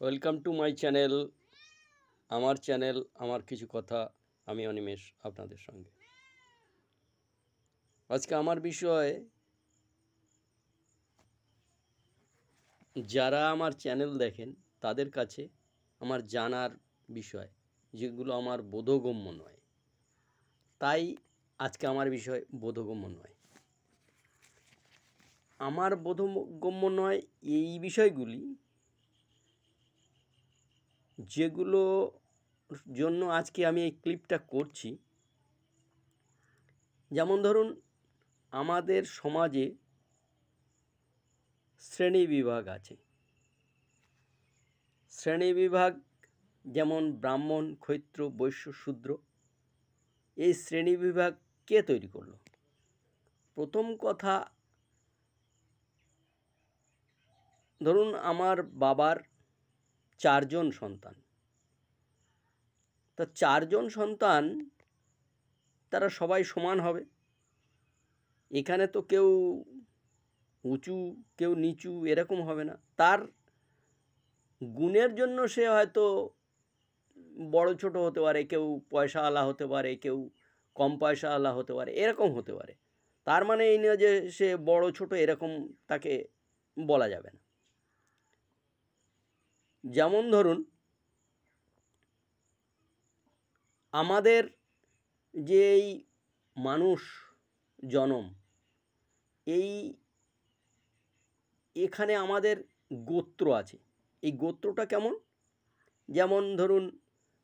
Welcome to my channel. আমার channel আমার কিছু কথা। আমি অনিমেষ আপনাদের সঙ্গে। আজকে আমার বিষয়, যারা আমার চ্যানেল দেখেন তাদের কাছে আমার জানার বিষয়, যেগুলো আমার বোধগম্য নয়। তাই আজকে আমার বিষয় বোধগম্য নয়। আমার বোধগম্য নয় এই বিষয়গুলি, যেগুলো জন্য আজকে আমি এই ক্লিপটা করছি। যেমন ধরুন, আমাদের সমাজে শ্রেণীবিভাগ আছে। শ্রেণীবিভাগ যেমন ব্রাহ্মণ, ক্ষত্র, বৈশ্য, শূদ্র। এই শ্রেণীবিভাগ কে তৈরি করলো? প্রথম কথা, ধরুন আমার বাবার 4 জন সন্তান। তা 4 জন সন্তান, তারা সবাই সমান হবে। এখানে তো কেউ উঁচু কেউ নিচু এরকম হবে না। তার গুণের জন্য সে হয়তো বড় ছোট হতে পারে, কেউ পয়সাওয়ালা হতে পারে, কেউ কম পয়সাওয়ালা হতে পারে, এরকম হতে পারে। তার মানে এই নয় যে সে বড় ছোট এরকম তাকে বলা যাবে না। যেমন ধরুন, আমাদের যে এই মানুষ জনম, এখানে আমাদের গোত্র আছে। এই গোত্রটা কেমন? যেমন ধরুন,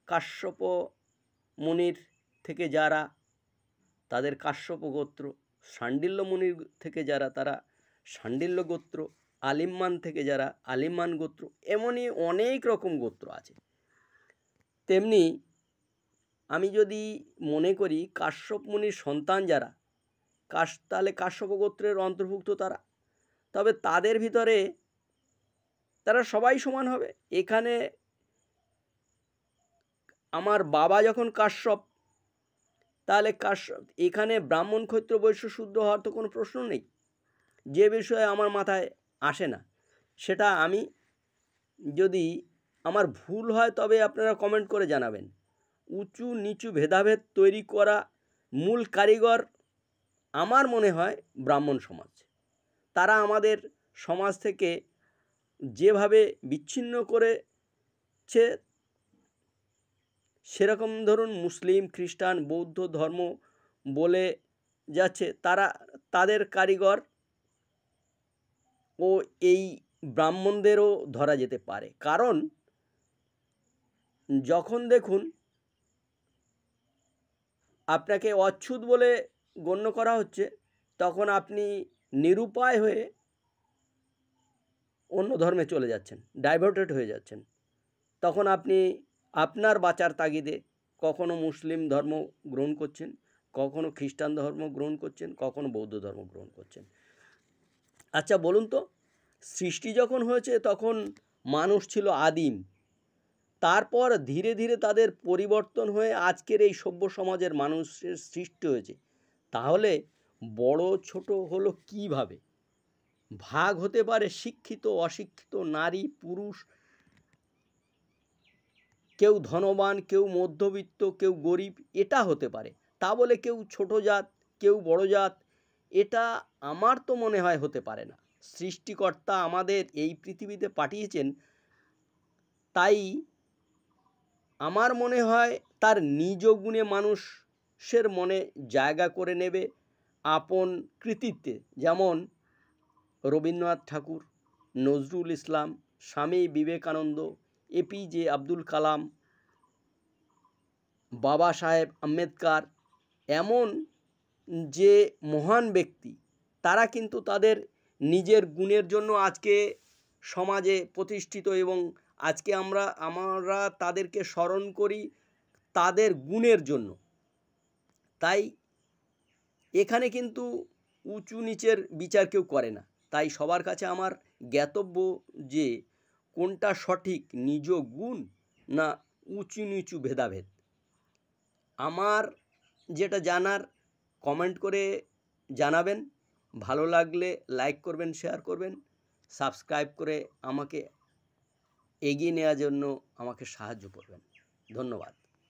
কাশ্যপ মুনির থেকে যারা, তাদের কাশ্যপ গোত্র। শাণ্ডিল্য মুনির থেকে যারা, তারা শাণ্ডিল্য গোত্র। আলিম্মান থেকে যারা, আলিম্মান গোত্র। এমনই অনেক রকম গোত্র আছে। তেমনি আমি যদি মনে করি কাশ্যপ মুনির সন্তান যারা, তাহলে কাশ্যপ গোত্রের অন্তর্ভুক্ত তারা। তবে তাদের ভিতরে তারা সবাই সমান হবে। এখানে আমার বাবা যখন কাশ্যপ, তাহলে এখানে ব্রাহ্মণ, ক্ষত্র, বৈশ্য, শূদ্র হওয়ার তো কোনো প্রশ্ন নেই। যে বিষয়ে আমার মাথায় আসে না, সেটা আমি, যদি আমার ভুল হয় তবে আপনারা কমেন্ট করে জানাবেন। উঁচু নিচু ভেদাভেদ তৈরি করা মূল কারিগর আমার মনে হয় ব্রাহ্মণ সমাজ। তারা আমাদের সমাজ থেকে যেভাবে বিচ্ছিন্ন করেছে, সেরকম ধরুন মুসলিম, খ্রিস্টান, বৌদ্ধ ধর্ম বলে যাচ্ছে, তাদের কারিগর ও এই ব্রাহ্মণদেরও ধরা যেতে পারে। কারণ যখন দেখুন আপনাকে অচ্ছুত বলে গণ্য করা হচ্ছে, তখন আপনি নিরুপায় হয়ে অন্য ধর্মে চলে যাচ্ছেন, ডাইভার্টেড হয়ে যাচ্ছেন। তখন আপনি আপনার বাঁচার তাগিদে কখনো মুসলিম ধর্ম গ্রহণ করছেন, কখনো খ্রিস্টান ধর্ম গ্রহণ করছেন, কখনো বৌদ্ধ ধর্ম গ্রহণ করছেন। আচ্ছা বলুন তো, সৃষ্টি যখন হয়েছে তখন মানুষ ছিল আদিম। তারপর ধীরে ধীরে তাদের পরিবর্তন হয়ে আজকের এই সভ্য সমাজের মানুষের সৃষ্টি হয়েছে। তাহলে বড় ছোট হলো কিভাবে? ভাগ হতে পারে শিক্ষিত, অশিক্ষিত, নারী, পুরুষ, কেউ ধনবান, কেউ মধ্যবিত্ত, কেউ গরিব, এটা হতে পারে। তা বলে কেউ ছোট জাত, কেউ বড় জাত, এটা আমার তো মনে হয় হতে পারে না। সৃষ্টিকর্তা আমাদের এই পৃথিবীতে পাঠিয়েছেন, তাই আমার মনে হয় তার নিজ গুণে মানুষের মনে জায়গা করে নেবে আপন কৃতিত্বে। যেমন রবীন্দ্রনাথ ঠাকুর, নজরুল ইসলাম, স্বামী বিবেকানন্দ, এপিজে আব্দুল কালাম, বাবা সাহেব আম্বেদকর, এমন যে মহান ব্যক্তি, তারা কিন্তু তাদের নিজের গুণের জন্য আজকে সমাজে প্রতিষ্ঠিত, এবং আজকে আমরা তাদেরকে স্মরণ করি তাদের গুণের জন্য। তাই এখানে কিন্তু উঁচু নিচের বিচার কেউ করে না। তাই সবার কাছে আমার জ্ঞাতব্য যে কোনটা সঠিক, নিজ গুণ না উঁচু নিচু ভেদাভেদ। আমার যেটা জানার, কমেন্ট করে জানাবেন। ভালো লাগলে লাইক করবেন, শেয়ার করবেন, সাবস্ক্রাইব করে আমাকে এগিয়ে নেওয়ার জন্য আমাকে সাহায্য করবেন। ধন্যবাদ।